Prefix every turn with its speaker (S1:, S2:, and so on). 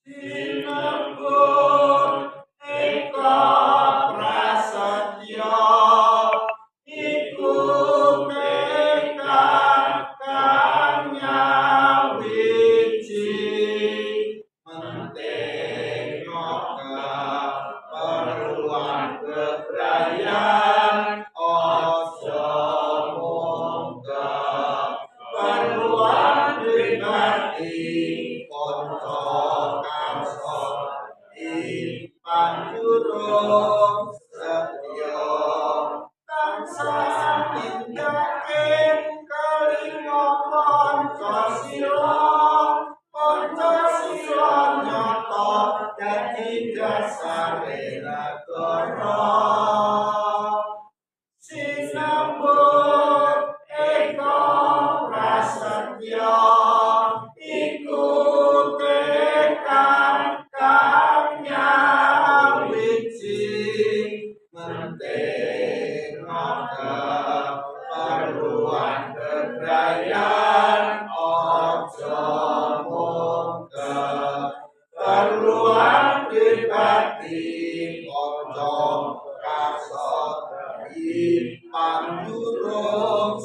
S1: Sinebut eka prasetya iku tekad kang nyawiji penting keperluan bebrayan ojo mungke perluan pribadi konco kamsot panjurung setya tansah nindake kalima Pancasila nyata dadi dasare nagara sinambut eka prasetya iku tekad kang nyawiji penting keperluan bebrayan ojo mungke perluan pribadi konco kasot panjurung